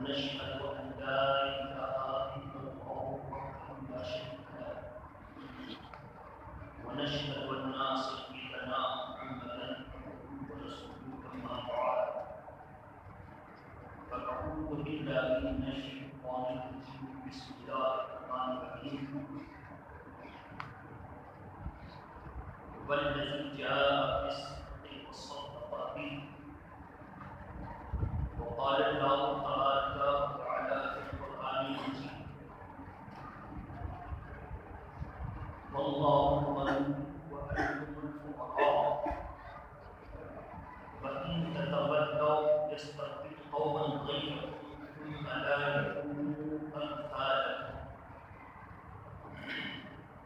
ونشهد أن لا إله إلا الله وحده لا شريك له ونشهد أن سيدنا محمدا ورسوله أما بعد فأعوذ بالله من الشيطان الرجيم بسم الله الرحمن الرحيم والذي جاء بالصدق وصدق به وقال الله تبارك وتعالى في القرآن المجيد والله غني وأنتم الفقراء وإن تتولوا يستبدل قوما غيركم ثم لا يكونوا أمثالكم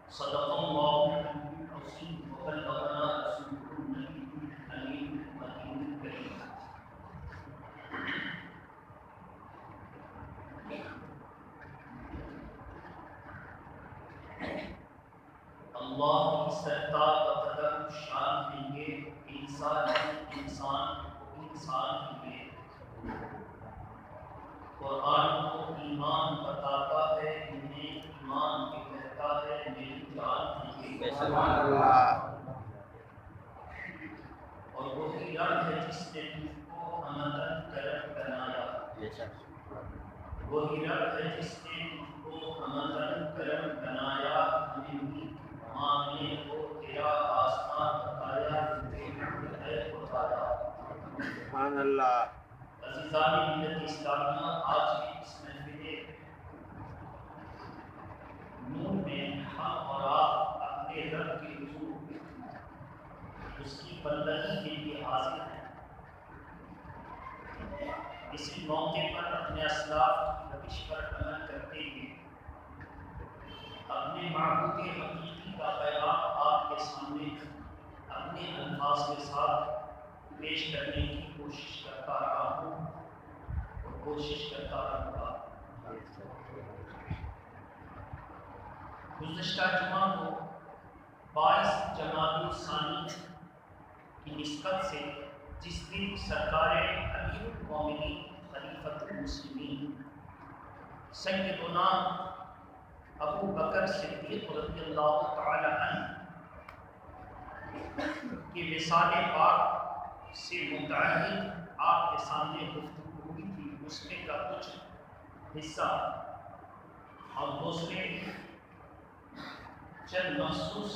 صدق الله العظيم وبلغنا رسوله النبي الأمين المكين الكريم. اللہ کی سرکار کا قدر شان دیں گے انسان کو انسان ہوئے. قرآن کو ایمان بتاتا ہے انہیں ایمان کے کہتا ہے میری جان دیں گے. سبحان اللہ. اور وہی رب ہے جس نے تجھ کو ہمدن کرم بنایا. وہی رب ہے جس نے تجھ کو ہمدن کرم بنایا. مانے کو تیرا آسمان بتایا ہے بتایا. سبحان اللہ. عزیزان ملت اسلامیہ، آج کی اس محفل نور میں ہم اور آپ اپنے رب کے حضور اس کی بندگی کے لیے حاضر ہیں. اسی موقع پر اپنے اسلاف کی روش پر عمل کرتے ہوئے اپنے معبود حقیقی کا پیغام آپ کے سامنے اپنے الفاظ کے ساتھ پیش کرنے کی کوشش کرتا رہا ہوں اور کوشش کرتا رہوں گا. گزشتہ جمعہ کو 22 جمادی الثانی کی نسبت سے جس دن سرکار امیر المومنین خلیفۃ المسلمین سیدنا ابو بکر صدیق رضی اللہ تعالی عنہ کی وصال پاک سے متعلق آپ کے سامنے گفتگو ہوئی تھی. اس میں کا کچھ حصہ اور دوسرے چند مخصوص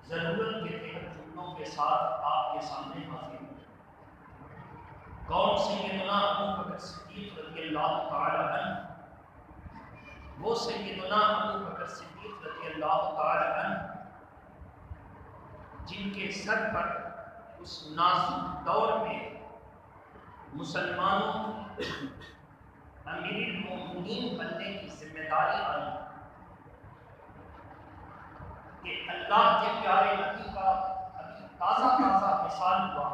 ضرورت کے تحت جملوں کے ساتھ آپ کے سامنے حاضر ہوں. کون سیدنا ابو بکر صدیق رضی اللہ تعالی عنہ؟ وہ سیدنا ابو بکر صدیق رضی اللہ تعالی عنہ جن کے سر پر اس نازک دور میں مسلمانوں امیر المومنین بننے کی ذمہ داری آئی کہ اللہ کے پیارے نبی کا ابھی تازہ مثال ہوا.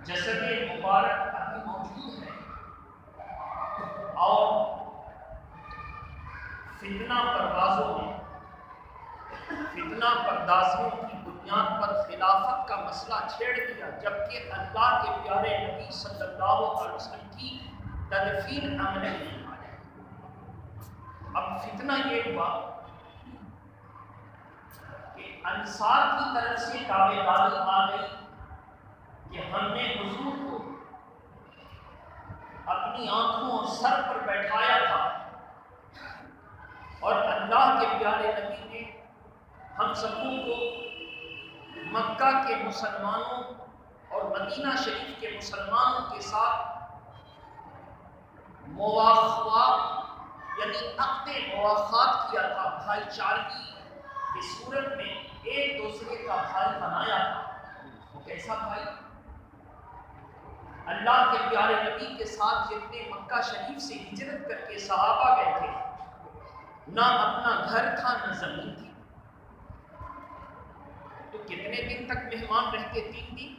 جسد مبارک ابھی موجود ہے اور فتنہ پردازوں نے فتنہ پردازوں کی بنیاد پر خلافت کا مسئلہ چھیڑ دیا، جبکہ اللہ کے پیارے نبی صلی اللہ علیہ وسلم کی تدفین عمل نہیں آئی. اب فتنہ یہ ہوا کہ انصار کی طرف سے دعوے داری آ گئی کہ ہم نے حضور کو اپنی آنکھوں اور سر پر بیٹھایا تھا اور اللہ کے پیارے نبی نے ہم سبوں کو مکہ کے مسلمانوں اور مدینہ شریف کے مسلمانوں کے ساتھ مواخات یعنی عقد مواخات کیا تھا، بھائی چارگی کی صورت میں ایک دوسرے کا بھائی بنایا تھا۔ وہ کیسا بھائی؟ اللہ کے پیارے نبی کے ساتھ جتنے مکہ شریف سے ہجرت کر کے صحابہ گئے تھے، نہ اپنا گھر تھا نہ زمین تھی، تو کتنے دن تک مہمان رہتے؟ 3 دن۔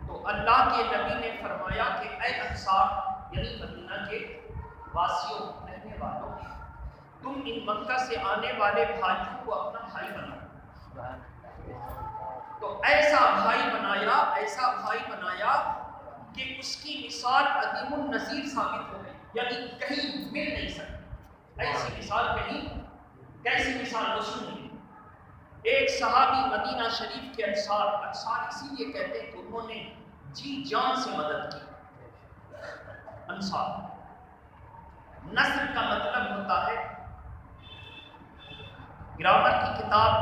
تو اللہ کے نبی نے فرمایا کہ اے انصار یعنی مدینہ کے واسیوں، رہنے والوں، تم ان مکہ سے آنے والے بھائیوں کو اپنا بھائی بناؤ۔ تو ایسا بھائی بنایا، ایسا بھائی بنایا کہ اس کی مثال عدیم النظیر ثابت ہو گئی، یعنی کہیں مل نہیں سکتی ایسی مثال کہیں۔ کیسی مثال؟ وہ سنیے۔ ایک صحابی مدینہ شریف کے انصار اسی لیے کہتے ہیں کہ انہوں نے جی جان سے مدد کی۔ انصار نصر کا مطلب ہوتا ہے، گرامر کی کتاب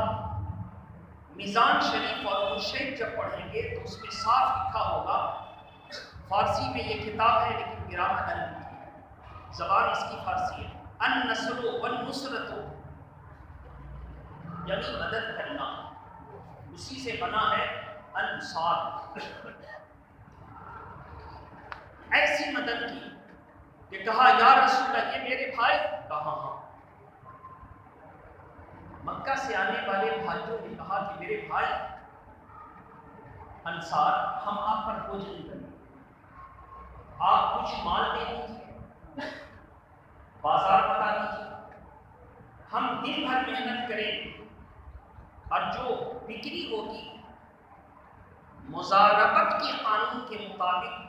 میزان شریف اور مرشد جب پڑھیں گے تو اس میں صاف لکھا ہوگا، فارسی میں یہ کتاب ہے لیکن گرامر عربی ہے، زبان اس کی فارسی ہے۔ النصر والنصرت یعنی مدد کرنا، اسی سے بنا ہے انصار۔ ایسی مدد کی کہ کہا یا رسول اللہ یہ میرے بھائی، کہا ہاں۔ مکہ سے آنے والے بھائیوں نے کہا کہ میرے بھائی انصار، ہم آپ پر بوجھ نہیں کریں، آپ کچھ مال دے دیجیے، بازار بتا دیجیے، ہم دن بھر محنت کریں اور جو بکری ہوگی مضاربت کے قانون کے مطابق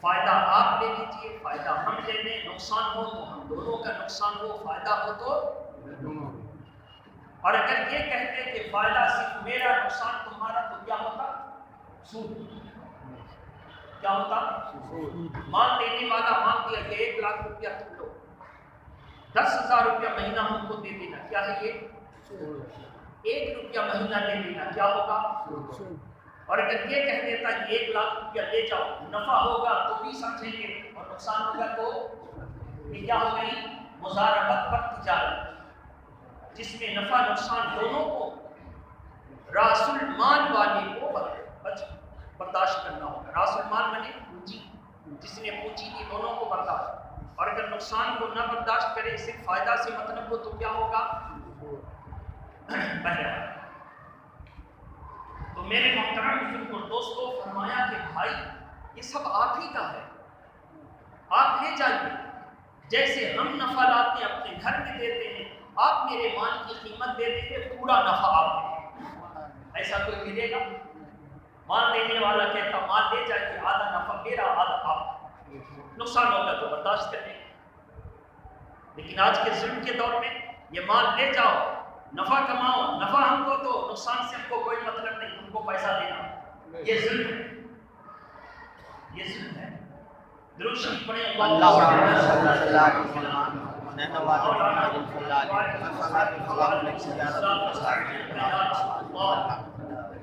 فائدہ آپ لے لیجیے، فائدہ ہم لے لیں، نقصان ہو تو ہم دونوں کا نقصان ہو، فائدہ ہو تو۔ اور اگر یہ کہتے کہ فائدہ صرف میرا نقصان تمہارا تو کیا ہوتا؟ سود۔ کیا ہوتا؟ مال دینے والا مان دیا کہ 1 لاکھ روپیہ تم لو، 10,000 روپیہ مہینہ ہم کو دے دینا، کیا ہے یہ؟ 1 روپیہ مہینہ لے لینا، کیا ہوگا؟ اور اگر یہ کہہ دیتا کہ 1 لاکھ روپیہ لے جاؤ، نفع ہوگا تو بھی سمجھیں گے اور نقصان ہوگا تو یہ کیا ہو گئی؟ مضاربت پر تجارت، جس میں نفع نقصان دونوں کو راس المال والے کو برداشت کرنا ہوگا۔ راس المال میں نے پونجی، جس نے پونجی دی دونوں کو برداشت، اور اگر نقصان کو نہ برداشت کرے صرف فائدہ سے مطلب ہو تو کیا ہوگا؟ بہرحال تو میرے محترم بزرگ اور دوستوں، فرمایا کہ بھائی یہ سب آپ ہی کا ہے، آپ لے جائیے، جیسے ہم نفع لاتے ہیں اپنے گھر میں دیتے ہیں، آپ میرے مال کی قیمت دے دیں گے، پورا نفع آپ دیں۔ ایسا کوئی ملے گا؟ مال دینے والا کہتا مال لے جائیے، آدھا نفع میرا آدھا آپ، نقصان ہوگا تو برداشت کریں۔ لیکن آج کے ظلم کے دور میں یہ مال لے جاؤ، نفع کماؤ، نفع ہم کو تو نقصان سے ہم کو کوئی مطلب نہیں، ہم کو پیسہ دینا، یہ ظلم ہے، یہ ظلم ہے۔ درود شریف پڑھیں، اللہم صلی اللہ علیہ وسلم،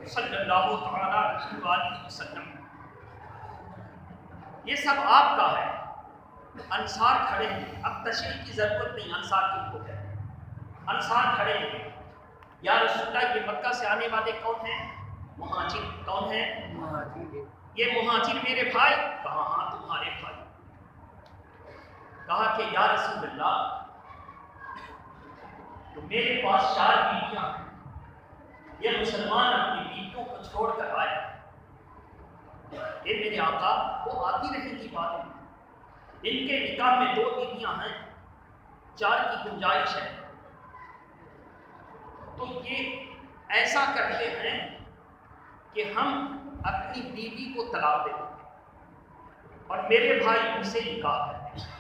صلی اللہ تعالی علیہ وسلم۔ یہ سب آپ کا ہے۔ انصار کھڑے ہیں، اب تشریح کی ضرورت نہیں، انصار کن کو ہے؟ انصار کھڑے ہیں، یا رسول اللہ یہ مکہ سے آنے والے کون ہیں؟ مہاجر۔ کون ہیں؟ یہ مہاجر میرے بھائی، کہا ہاں تمہارے بھائی۔ کہا کہ یا رسول اللہ تو میرے پاس 4 بیٹیاں ہیں، یہ مسلمان اپنی بیٹیوں کو چھوڑ کر آئے، یہ میرے آقا وہ آتی رہنے کی بات ہے، ان کے نکاح میں 2 بیٹیاں ہیں، 4 کی گنجائش ہے، تو یہ ایسا کرتے ہیں کہ ہم اپنی بیوی کو طلاق دے دیں اور میرے بھائی ان سے نکاح کرتے ہیں۔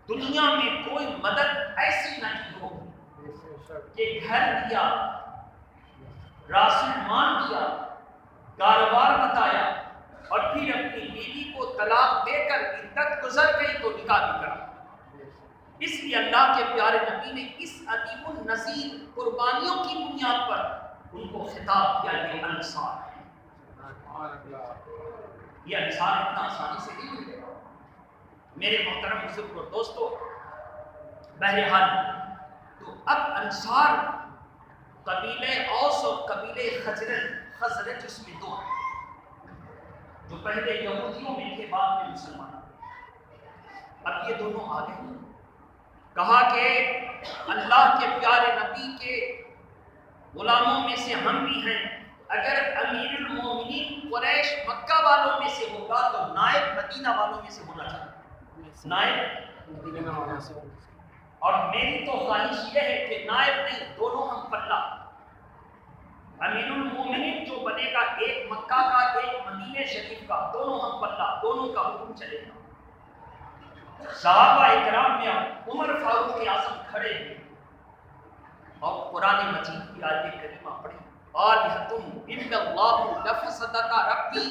دنیا میں کوئی مدد ایسی نہیں ہو کہ گھر دیا، راس المال دیا، کاروبار بتایا اور پھر اپنی بیوی کو طلاق دے کر عدت گزر گئی تو نکاح بھی کرا۔ اس لیے اللہ کے پیارے نبی نے اس عظیم النظیر قربانیوں کی بنیاد پر ان کو خطاب کیا، یہ انصار ہیں۔ یہ انصار اتنا آسانی سے نہیں ملے گا میرے محترم بزرگ اور دوستو۔ بہرحال تو اب انصار قبیلے اوس اور قبیلے خزرج اس میں دو ہیں، جو پہلے یہودیوں میں تھے بعد میں مسلمان۔ اب یہ دونوں آگے ہیں، کہا کہ اللہ کے پیارے نبی کے غلاموں میں سے ہم بھی ہیں، اگر امیر المومنین قریش مکہ والوں میں سے ہوگا تو نائب مدینہ والوں میں سے ہونا چاہیے، نائب مدینہ والوں سے۔ اور میری تو خواہش یہ ہے کہ نائب نہیں، دونوں ہم پلہ، امیر المومنین جو بنے گا ایک مکہ کا ایک مدینہ شریف کا، دونوں ہم پلہ، دونوں کا حکم چلے گا۔ صحابہ اکرام میں عمر فاروق اعظم کھڑے ہیں اور قرآن مجید کی آیت کریمہ پڑھی، آلہتم الا اللہ لفسدتا ربی،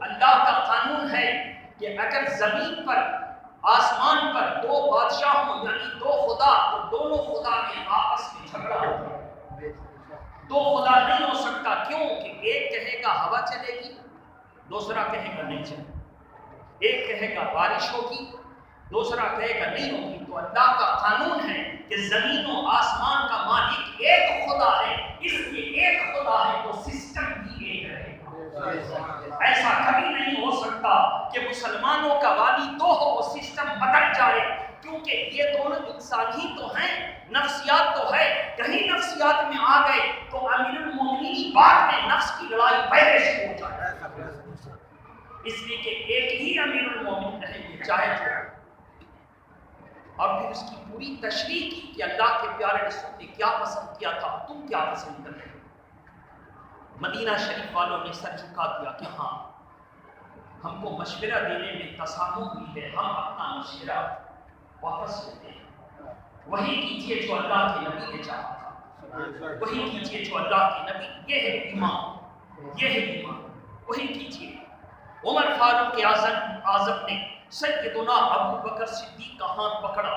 اللہ کا قانون ہے کہ اگر زمین پر آسمان پر دو بادشاہ ہوں یعنی دو خدا، تو دونوں خدا میں آپس میں جھگڑا ہوگا، دو خدا نہیں ہو سکتا۔ کیوں کہ ایک کہے گا ہوا چلے گی، دوسرا کہے گا نہیں چلے گی، ایک کہے گا بارش ہوگی، دوسرا کہے گا نہیں ہوگی۔ تو اللہ کا قانون ہے کہ زمین و آسمان کا مالک ایک خدا ہے، اس لیے ایک خدا ہے تو سسٹم بھی ایک رہے گا۔ ایسا کبھی نہیں ہو سکتا کہ مسلمانوں کا والی دو ہو اور سسٹم بدل جائے، کیونکہ یہ دونوں انسان ہی تو ہیں، نفسیات تو ہے، کہیں نفسیات میں آ گئے تو امیر المومنین بعد میں نفس کی لڑائی پہلے شروع ہو جائے، اس لیے کہ ایک ہی امیر المومنین رہیں گے چاہے جو۔ اور پھر اس کی پوری تشریح کی کہ اللہ کے پیارے رسول نے کیا پسند کیا تھا، تم کیا پسند کرتے ہو۔ مدینہ شریف والوں نے سر جھکا دیا کہ ہاں ہم کو مشورہ دینے میں تسامح ہوئی ہے، ہم اپنا مشورہ واپس لیتے ہیں، وہی کیجئے جو اللہ کے نبی نے چاہا تھا، وہی کیجئے جو اللہ کے نبی، یہ ہے ایمان، یہ ہے ایمان، وہی کیجئے۔ عمر فاروق اعظم نے سیدنا ابو بکر صدیق کا ہاتھ پکڑا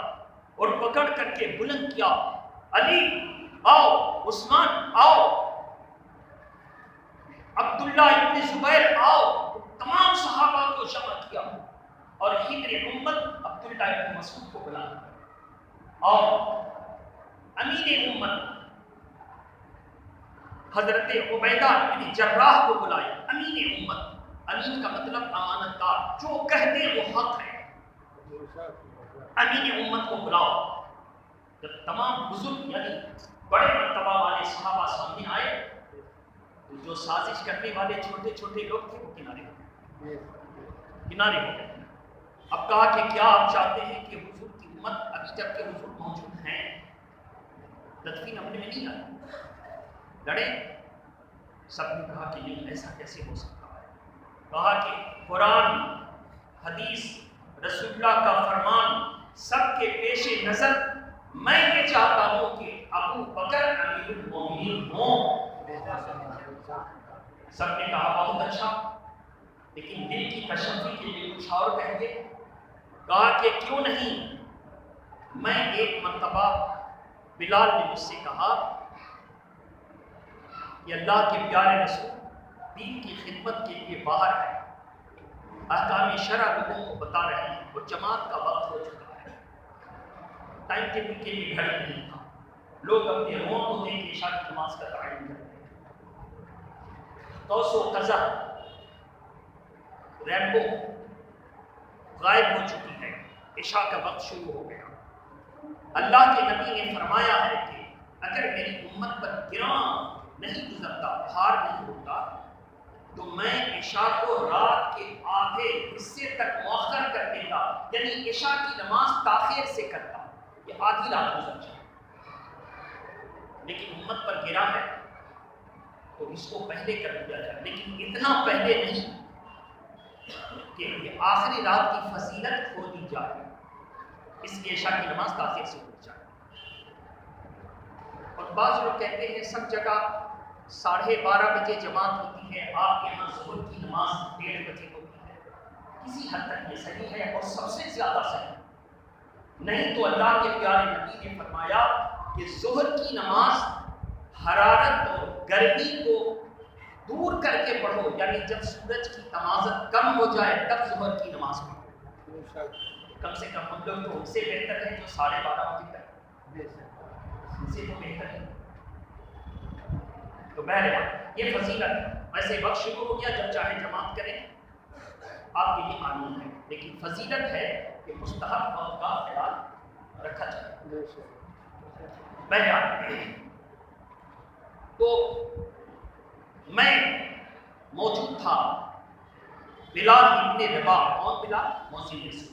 اور پکڑ کر کے بلند کیا، علی آؤ، عثمان آؤ، عبداللہ ابن زبیر آؤ، تمام صحابہ کو جمع کیا اور حبر امت عبداللہ ابن مسعود کو بلایا اور امین امت حضرت عبیدہ ابن جراح کو بلایا۔ امین امت، امین کا مطلب امانت دار، جو کہتے وہ حق ہے۔ امین امت کو بلاؤ۔ جب تمام بزرگ یعنی بڑے مرتبہ والے صحابہ سامنے آئے تو جو سازش کرنے والے چھوٹے چھوٹے لوگ تھے وہ کنارے ہو گئے۔ اب کہا کہ کیا آپ چاہتے ہیں کہ حضور کی امت ابھی جب کہ حضور موجود ہیں تدفین اپنے میں نہیں آئی، لڑے؟ سب نے کہا کہ نہیں، ایسا کیسے ہو سکتا ہے۔ کہا کہ قرآن، حدیث، رسول اللہ کا فرمان سب کے پیش نظر میں یہ چاہتا ہوں کہ ابو بکر امیر المومنین ہوں۔ سب نے کہا بہت اچھا، لیکن دل کی تشفی کے لیے کچھ اور کہیں گے۔ کہا کہ کیوں نہیں، میں ایک مرتبہ بلال نے مجھ سے کہا کہ اللہ کے پیارے رسول دین کی خدمت کے لیے باہر ہے، احکام شرع لوگوں کو بتا رہے ہیں، اور جماعت کا وقت ہو چکا ہے، ٹائم ٹیبل کے لیے گھڑی نہیں تھا، لوگ اپنے رون کو دیکھ کے عشاء کی نماز کا تعین کرتے ہیں، قوس و قزح ریمبو غائب ہو چکی ہے، عشاء کا وقت شروع ہو گیا۔ اللہ کے نبی نے فرمایا ہے کہ اگر میری امت پر گراں نہیں گزرتا، بھار نہیں ہوتا، تو میں عشاء کو رات کے آدھے حصے تک مؤخر کر دیتا، یعنی عشاء کی نماز تاخیر سے کرتا، یہ آدھی رات گزر جائے۔ لیکن امت پر گرا ہے تو اس کو پہلے کر دیا جائے، لیکن اتنا پہلے نہیں کہ یہ آخری رات کی فضیلت کھو دی جائے، اس لیے عشاء کی نماز تاخیر سے ہو جائے۔ اور بعض لوگ کہتے ہیں سب جگہ 12:30 بجے جماعت ہوتی ہے، آپ کے یہاں ظہر کی نماز 1:30 بجے ہوتی ہے۔ کسی حد تک یہ صحیح ہے اور سب سے زیادہ صحیح نہیں تو اللہ کے پیارے نبی نے فرمایا کہ ظہر کی نماز حرارت اور گرمی کو دور کر کے پڑھو، یعنی جب سورج کی تمازت کم ہو جائے تب ظہر کی نماز پڑھو۔ کم سے کم ہم لوگ تو ان سے بہتر ہے جو 12:30 بجے تک، ان سے تو بہتر ہے۔ تو بہرحال یہ فضیلت ہے۔ ویسے وقت شروع ہو گیا، جب چاہے جماعت کریں، آپ کے لیے قانون ہے، لیکن فضیلت ہے کہ مستحب وقت کا خیال رکھا جائے۔ بہرحال تو میں موجود تھا، بلال ابن رباح، کون بلال؟ موصل سے،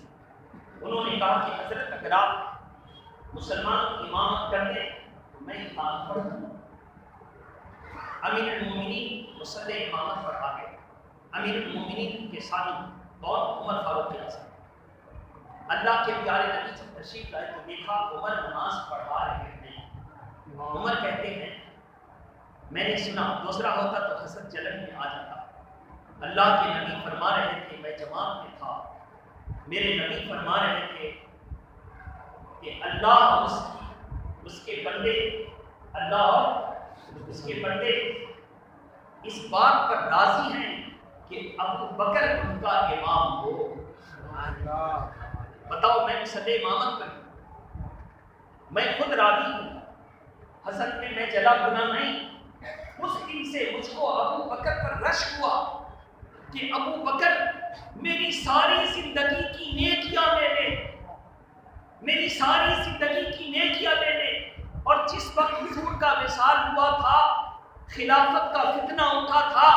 انہوں نے کہا کہ حضرت اگر آپ مسلمان کی امامت کرتے تو میں امام پڑھ دوں۔ امیر المومنین مصلی امامت پر آ گئے۔ امیر المومنین کے ساتھ کون؟ عمر فاروق اعظم۔ اللہ کے پیارے نبی جب تشریف لائے تو دیکھا عمر نماز پڑھا رہے ہیں۔ عمر کہتے ہیں میں نے سنا، دوسرا ہوتا تو حسد جلن میں آ جاتا۔ اللہ کے نبی فرما رہے تھے، میں جماعت میں تھا، میرے نبی فرما رہے تھے کہ اللہ اور اس کے بندے، اللہ اور اس کے بندے اس بات پر راضی ہیں کہ ابو بکر ان کا امام ہو۔ بتاؤ، میں مصلی امامت کروں، میں خود راضی ہوں، حسد میں میں جلا بنا نہیں۔ اس دن سے مجھ کو ابو بکر پر رشک ہوا کہ ابو بکر میری ساری زندگی کی نیکیاں لے لے، میری ساری زندگی کی نیکیاں لے لے۔ اور جس وقت حضور کا وصال ہوا تھا، خلافت کا فتنہ اٹھا تھا،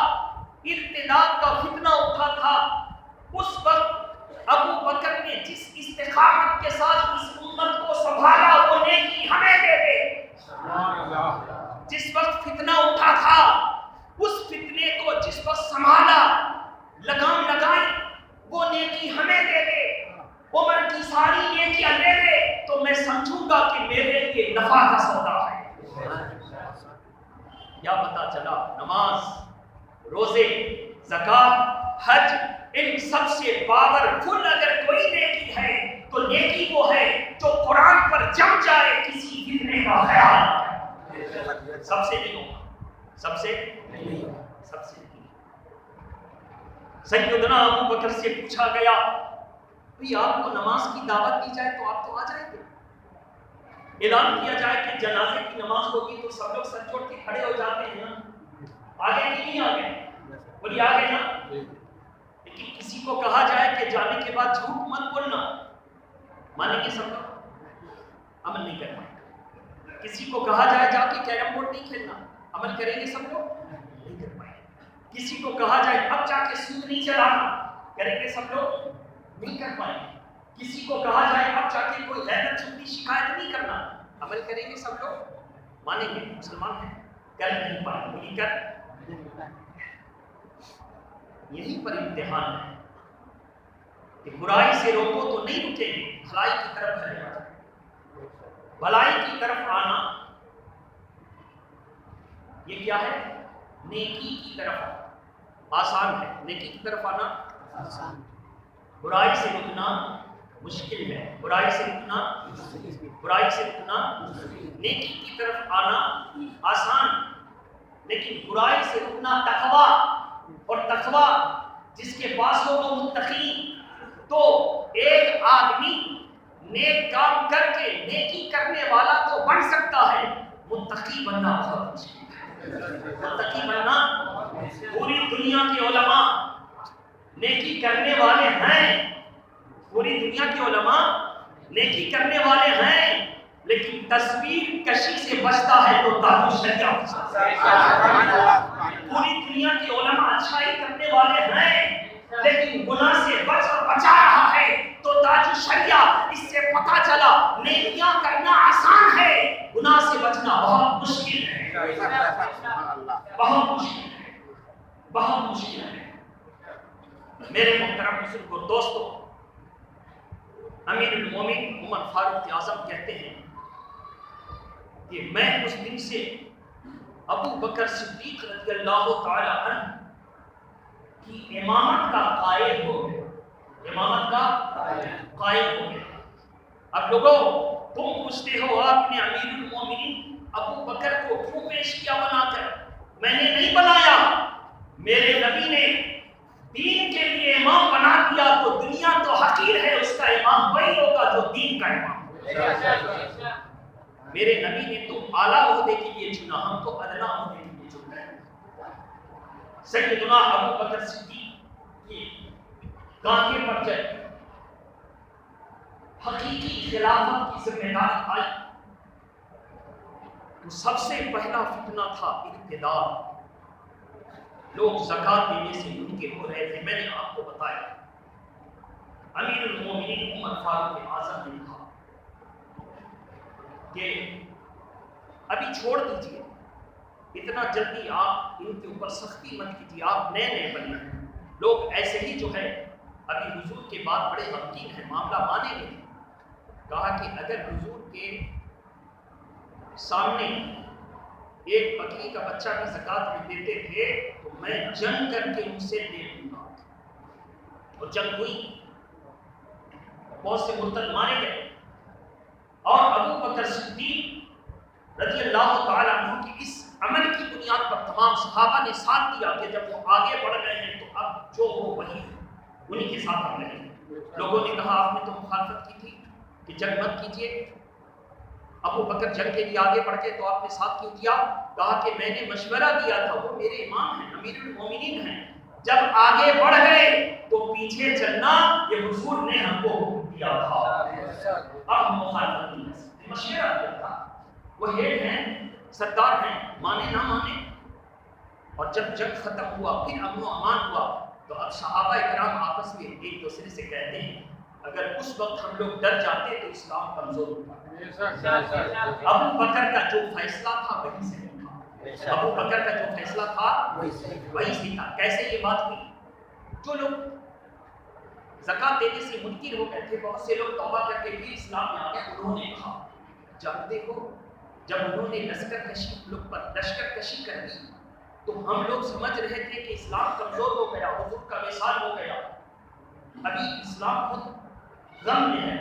ارتداد کا فتنہ اٹھا تھا، اس وقت ابو بکر نے جس استقامت کے ساتھ اس امت کو سنبھالا وہ نیکی ہمیں دے دے۔ جس وقت فتنہ اٹھا تھا، اس فتنے کو جس وقت سنبھالا، لگام لگائی، وہ نیکی ہمیں دے دے، عمر کی ساری نیکیاں لے لے، تو میں سمجھوں گا کہ میرے لیے نفع کا سودا ہے۔ کیا پتا چلا نماز، روزے، زکوٰۃ، حج، ان سب سے پاورفل اگر کوئی نیکی ہے تو نیکی وہ ہے جو قرآن پر جم جائے، کسی فتنے کا خیال سب سے نہیں ہوگا، سب سے نہیں۔ سیدنا ابو بکر سے پوچھا گیا، بھئی آپ کو نماز کی دعوت دی جائے تو آپ تو آ جائیں گے؟ اعلان کیا جائے کہ جنازے کی نماز ہوگی تو سب لوگ سر چھوڑ کے کھڑے ہو جاتے ہیں نا، آگے کہ نہیں آگے؟ بولی آگے نا۔ لیکن کسی کو کہا جائے کہ جانے کے بعد جھوٹ مت بولنا، مانیں گے سب لوگ؟ عمل نہیں کر پائیں۔ کسی کو کہا جائے جا کے کیرم بورڈ نہیں کھیلنا، عمل کریں گے سب لوگ؟ نہیں کر پائیں۔ کسی کو کہا جائے اب جا کے سود نہیں چلانا، کریں گے سب لوگ؟ نہیں کر پائیں۔ کسی کو کہا جائے اب جا کے کوئی غیبت چغلی شکایت نہیں کرنا، عمل کریں گے سب لوگ؟ مانیں گے؟ مسلمان ہیں، کر نہیں پائیں۔ وہی کر، یہی پر امتحان ہے کہ برائی سے روکو تو نہیں رکیں گے، بھلائی کی طرف چلے جائیں۔ بھلائی کی طرف آنا یہ کیا ہے؟ نیکی کی طرف آسان ہے، نیکی کی طرف آنا آسان، برائی سے رکنا مشکل ہے، برائی سے رکنا، برائی سے رکنا، نیکی کی طرف آنا آسان، لیکن برائی سے رکنا تقویٰ، اور تقویٰ جس کے پاس ہو وہ متقی۔ تو ایک آدمی نیک کام کر کے نیکی کرنے والا تو بن سکتا ہے، متقی بننا بہت مشکل ہے۔ متقی بننا، پوری دنیا کے علماء نیکی کرنے والے ہیں، پوری دنیا کے علماء نیکی کرنے والے ہیں، لیکن تصویر کشی سے بچتا ہے تو تاج الشریعہ بچتا ہے۔ پوری دنیا کے علماء اچھائی کرنے والے ہیں، لیکن گناہ سے بچا رہا ہے تو تاج الشریعہ۔ اس سے پتہ چلا نیکیاں کرنا آسان ہے، گناہ سے بچنا بہت مشکل ہے، بہت مشکل ہے، بہت مشکل ہے۔ میرے محترم بزرگوں، دوستوں، امیر المومنین عمر فاروق اعظم کہتے ہیں کہ میں اس دن سے ابو بکر صدیق رضی اللہ تعالی عنہ کی امامت کا قائل ہو گیا، امامت کا قائل ہو گیا۔ اب لوگوں، تم پوچھتے ہو آپ نے امیر المومنین ابو بکر کو کیوں پیش کیا بنا کر؟ میں نے نہیں بنایا، کا امام ہو۔ میرے نبی نے تو اعلیٰ عہدے کے لیے چنا، ہم تو ادنا عہدے کے لیے چن رہے ہیں۔ سیدنا ابو بکر صدیق کی کاندھے پر جب حقیقی خلافت کی ذمہ داری آئی تو سب سے پہلا فتنہ تھا اقتدار۔ لوگ زکوٰۃ دینے سے منکر ہو رہے تھے۔ میں نے آپ کو بتایا امیر المومنین عمر فاروق اعظم نے کہا کہ ابھی چھوڑ دیجیے، اتنا جلدی آپ ان کے اوپر سختی مت کیجیے، آپ نئے نئے بنے ہیں۔ لوگ ایسے ہی جو ہے ابھی حضور کے بعد بڑے غمگین ہیں، معاملہ مانیں گے۔ کہا کہ اگر حضور کے سامنے ایک بکری کا بچہ بھی زکوٰۃ میں دیتے تھے تو میں جنگ کر کے ان سے لے لوں گا۔ اور جنگ ہوئی، بہت سے مرتد مارے گئے، اور ابو بکر صدیق رضی اللہ تعالیٰ عنہ کی اس عمل کی بنیاد پر تمام صحابہ نے ساتھ دیا کہ جب وہ آگے بڑھ گئے ہیں تو اب جو ہو وہی انہی کے ساتھ ہم رہیں۔ لوگوں نے کہا آپ نے تو مخالفت کی تھی کہ جنگ مت کیجیے، ابو بکر جنگ کے لیے آگے بڑھ گئے تو آپ نے ساتھ کیوں کیا؟ کہا کہ میں نے مشورہ دیا تھا، وہ میرے امام ہیں، امیر المومنین ہیں، جب آگے بڑھ گئے تو پیچھے چلنا یہ حضور نے ہم کو حکم دیا تھا، اب ہم مخالفت نہیں کر سکتے۔ مشورہ دیا تھا، وہ ہیڈ ہیں، سردار ہیں، مانے نہ مانے۔ اور جب جنگ ختم ہوا، پھر امن و امان ہوا، تو اب صحابہ کرام آپس میں ایک دوسرے سے کہتے ہیں اگر اس وقت ہم لوگ ڈر جاتے تو اسلام کمزور ہوتا۔ ابو بکر کا جو فیصلہ تھا وہی صحیح تھا، ابو بکر کا جو فیصلہ تھا وہی صحیح تھا۔ کیسے یہ بات ہوئی؟ جو لوگ زکوٰۃ دینے سے منکر ہو گئے تھے، بہت سے لوگ توبہ کر کے بھی اسلام میں آ گئے۔ انہوں نے کہا جانتے ہو جب انہوں نے لشکر کشی کر دی تو ہم لوگ سمجھ رہے تھے کہ اسلام کمزور ہو گیا، حضور کا وصال ہو گیا، ابھی اسلام خود غم میں ہے،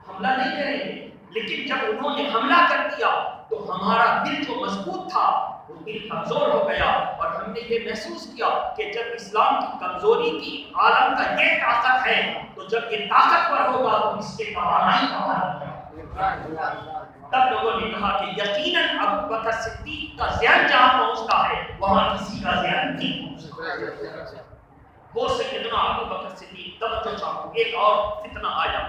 حملہ نہیں کریں گے۔ لیکن جب انہوں نے حملہ کر دیا تو ہمارا دل جو مضبوط تھا وہ دل کمزور ہو گیا، اور ہم نے یہ محسوس کیا کہ جب اسلام کی کمزوری کی عالم کا یہ طاقت ہے تو جب یہ طاقتور ہوگا تو اس کے توانائی کا ہوگا۔ تب لوگوں نے کہا کہ یقیناً ابو بکر صدیق کا ذہن جہاں پہنچتا ہے وہاں کسی کا ذہن نہیں پہنچتا۔ وہ سیدنا ابو بکر صدیق، توجہ چاہوں، ایک اور فتنہ آیا،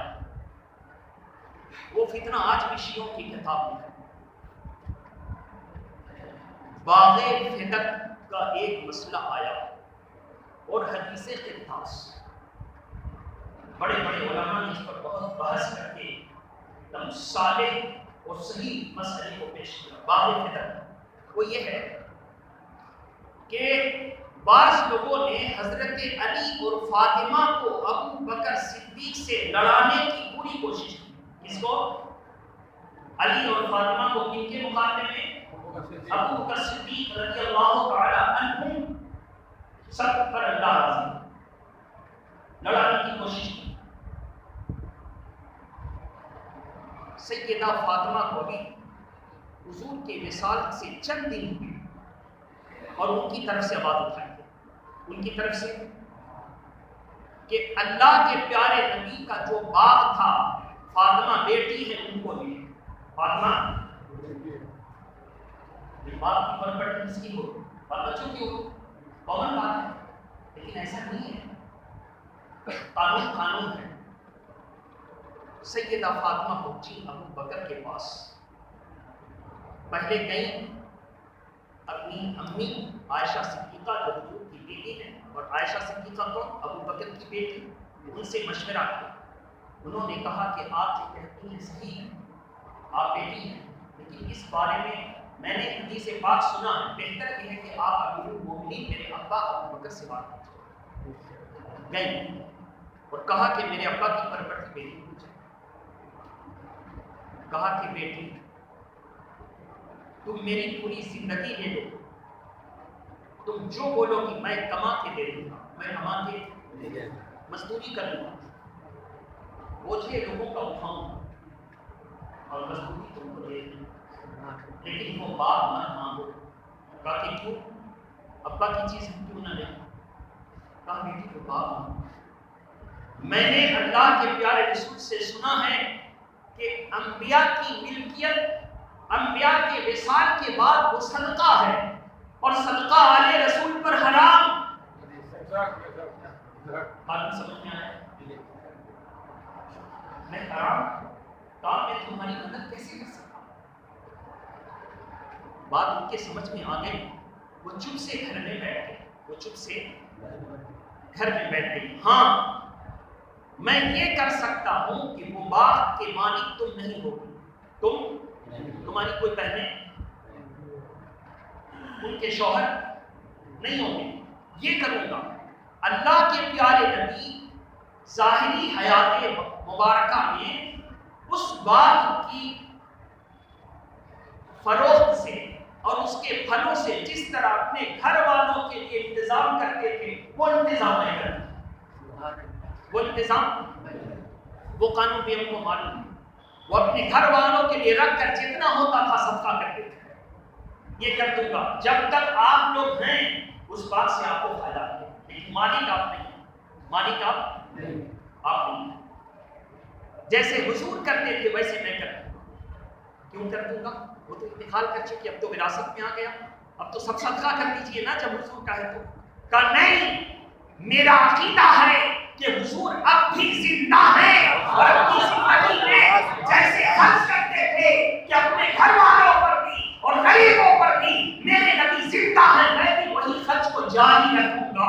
وہ فتنہ آج بھی شیعوں کی کتاب میں ہے۔ باغ فتق کا ایک مسئلہ آیا اور حدیث قرطاس، بڑے بڑے علماء نے اس پر بہت بحث کر کے تم صالح اور صحیح مسئلے کو پیش کیا۔ باغ فتق وہ یہ ہے کہ بعض لوگوں نے حضرت علی اور فاطمہ کو ابو بکر صدیق سے لڑانے کی پوری کوشش کی۔ اس کو علی اور فاطمہ کو کن کے مقابلے میں؟ ابو بکر صدیق رضی اللہ تعالی عنہ، سب پر اللہ راضی، لڑانے کی کوشش کی۔ سیدہ فاطمہ کو بھی حضور کے وصال سے چند دن ہوئے اور ان کی طرف سے آواز اٹھائی گئی، ان کی طرف سے کہ اللہ کے پیارے نبی کا جو باغ تھا، فاطمہ بیٹی ہے ان کو دے۔ فاطمہ باغ کی پراپرٹی کس کی ہو؟ اور بچوں کی ہو، کامن بات ہے، لیکن ایسا نہیں ہے، قانون ہے۔ سیدہ فاطمہ پہنچی ابو بکر کے پاس، پہلے گئی اپنی امی عائشہ صدیقہ جو حضور کی بیٹی ہے، اور عائشہ صدیقہ کو ابو بکر کی بیٹی، ان سے مشورہ کیا۔ انہوں نے کہا کہ آپ جو کہتی ہیں صحیح ہے، آپ بیٹی ہیں، لیکن اس بارے میں نے حدیث پاک سنا ہے، بہتر یہ ہے کہ آپ امیر المومنین میرے ابا ابو بکر سے بات کیجیے۔ گئی اور کہا کہ میرے ابا کی پراپرٹی میری ہو جائے۔ کہا کہ بیٹی تم میری پوری زندگی لے لو، تم جو بولو گی میں کما کے دے دوں گا، میں کما کے مزدوری کر لوں گا، بوجھے لوگوں کا اٹھاؤں گا اور مزدوری تم کو دے دوں گا، لیکن وہ باپ مت مانگو۔ کہا کہ کیوں؟ ابا کی چیز ہم کیوں نہ لیں؟ کہا بیٹی کو باپ مانگو، میں نے اللہ کے پیارے رسول سے سنا ہے کہ انبیاء کی ملکیت، انبیاء کے وصال کے بعد وہ صدقہ ہے، اور صدقہ آل رسول پر حرام۔ بات سمجھ میں آیا؟ میں حرام کام میں تمہاری مدد کیسے کر سکتا ہوں؟ بات ان کے سمجھ میں آ گئی، وہ چپ سے گھر میں بیٹھ گئے، وہ چپ سے گھر میں بیٹھ گئی۔ ہاں میں یہ کر سکتا ہوں کہ وہ باغ کے مالک تم نہیں ہوگی، تمہاری کوئی بہنیں، ان کے شوہر نہیں ہوں گے، یہ کروں گا۔ اللہ کے پیارے نبی ظاہری حیات مبارکہ میں اس باغ کی فروخت سے اور اس کے پھلوں سے جس طرح اپنے گھر والوں کے لیے انتظام کرتے تھے، وہ انتظام نہیں کرتے، وہ انتظام، وہ قانون بھی ہم کو معلوم ہے، وہ اپنے گھر والوں کے لیے رکھ کر جتنا ہوتا تھا صدقہ کرتے تھے۔ یہ کر دوں گا جب تک آپ لوگ ہیں، اس بات سے آپ کو فائدہ ہے، لیکن مالک آپ نہیں ہیں، مالک آپ نہیں ہیں۔ جیسے حضور کرتے تھے ویسے میں کر دوں گا۔ کیوں کر دوں گا؟ وہ تو انتقال کر چکی، اب تو وراثت میں آ گیا، اب تو سب صدقہ کر دیجئے نا جب حضور کا ہے تو۔ کہا نہیں، میرا عقیدہ ہے کہ حضور اب بھی زندہ ہیں، اور اپنی زندگی میں جیسے خرچ کرتے تھے کہ اپنے گھر والوں پر بھی اور غریبوں پر بھی میرے نبی زندہ ہیں، میں بھی وہی خرچ کو جاری رکھوں گا۔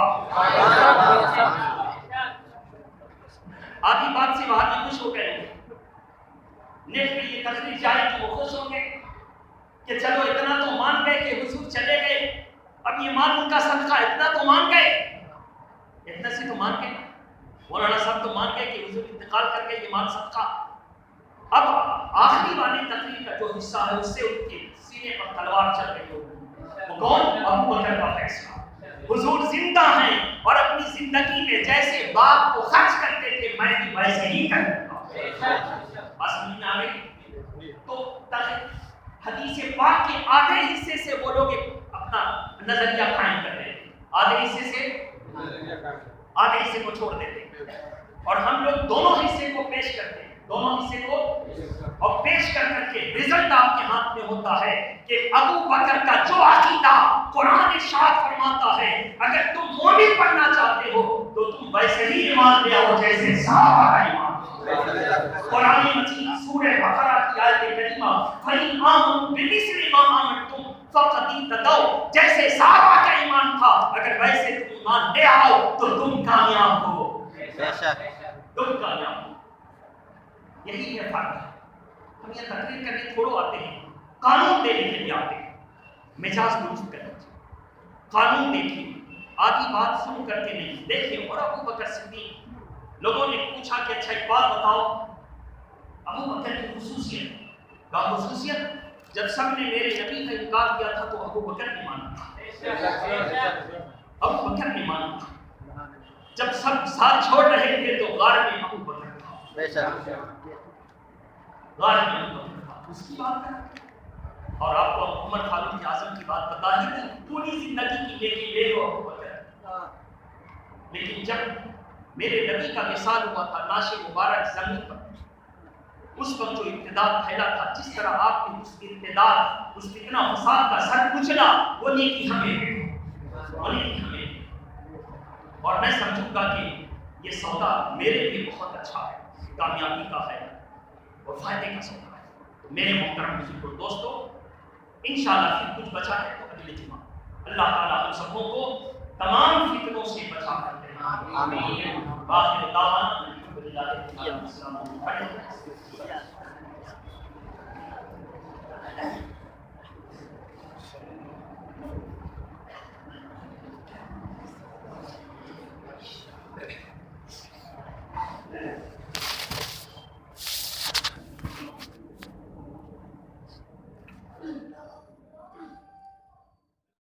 آدھی بات سے وہاں بھی خوش ہو گئے، نیٹ پہ یہ تقریر جائے کہ وہ خوش ہو گئے کہ چلو اتنا تو مان گئے کہ حضور چلے گئے، اب یہ مان ان کا صدقہ، اتنا تو مان گئے، اتنا سے تو مان گئے، مولانا صاحب تو مان گئے کہ حضور انتقال کر گئے، یہ مان صدقہ۔ اب آخری والی تقریر کا جو حصہ ہے اس سے ان کے سینے پر تلوار چل رہی ہوگی، وہ کون؟ ابو بکر کا فیصلہ۔ حضور زندہ ہیں اور اپنی زندگی میں جیسے باپ کو خرچ کرتے تھے، میں بھی ویسے ہی کروں گا۔ بس میں آ گئی تو حدیث پاک کے آدھے حصے سے وہ لوگ اپنا نظریہ قائم کر رہے تھے، آدھے حصے سے آدھے حصے کو چھوڑ دیتے، اور ہم لوگ دونوں حصے کو پیش کرتے ہیں، دونوں حصے کو اور پیش کر کر کے رزلٹ آپ کے ہاتھ میں ہوتا ہے کہ ابو بکر کا جو عقیدہ قرآن ارشاد فرماتا ہے، اگر تم مومن بننا چاہتے ہو تو تم ویسے ہی ایمان لے آؤ جیسے صحابہ کا ایمان۔ قرآن مجید سورہ بقرہ کی آیت کریمہ فَإِنْ آمَنُوا بِمِثْلِ مَا آمَنْتُمْ فَقَدِ اهْتَدَوْا، جیسے صحابہ کا ایمان تھا اگر ویسے تم ایمان لے آؤ تو تم کامیاب ہو، تم کامیاب ہو۔ یہی ہے فرق۔ ہم یہ تقریر کرنے تھوڑو آتے ہیں، قانون دینے کے لیے آتے ہیں، مزاج درست کرنا چاہیے، قانون دیکھیے، آدھی بات سن کر کے نہیں دیکھیے۔ اور ابو بکر صدیق، لوگوں نے پوچھا کہ اچھا ایک بات بتاؤ ابو بکر کی خصوصیت، کا خصوصیت جب سب نے میرے نبی کا انکار کیا تھا تو ابو بکر نے مانا تھا، ابو بکر نے مانا تھا، جب سب ساتھ چھوڑ رہے تھے تو غار میں ابو بکر تھا، غار میں ابو بکر تھا، اس کی بات کریں۔ اور آپ کو عمر فاروق اعظم کی بات بتا دی تھی، پوری زندگی کی نیکی لے لو ابو بکر، لیکن جب میرے نبی کا وصال ہوا تھا لاش مبارک زمین پر، اس وقت جو ارتداد پھیلا تھا، جس طرح آپ نے اس ارتداد، اس فتنہ فساد کا سر کچلا، وہ نیکی ہمیں، وہ نیکی ہمیں، اور میں سمجھوں گا کہ یہ سودا میرے لیے بہت اچھا ہے، کامیابی کا ہے اور فائدے کا سودا ہے۔ میرے محترم بزرگوں دوستو، انشاءاللہ پھر کچھ بچا ہے تو اگلے جمعہ اللہ تعالیٰ ہم سبوں کو تمام فتنوں سے بچا کرتے ہیں، آمین۔ باقی دعوانا الحمدللہ رب العالمین۔ Thank you.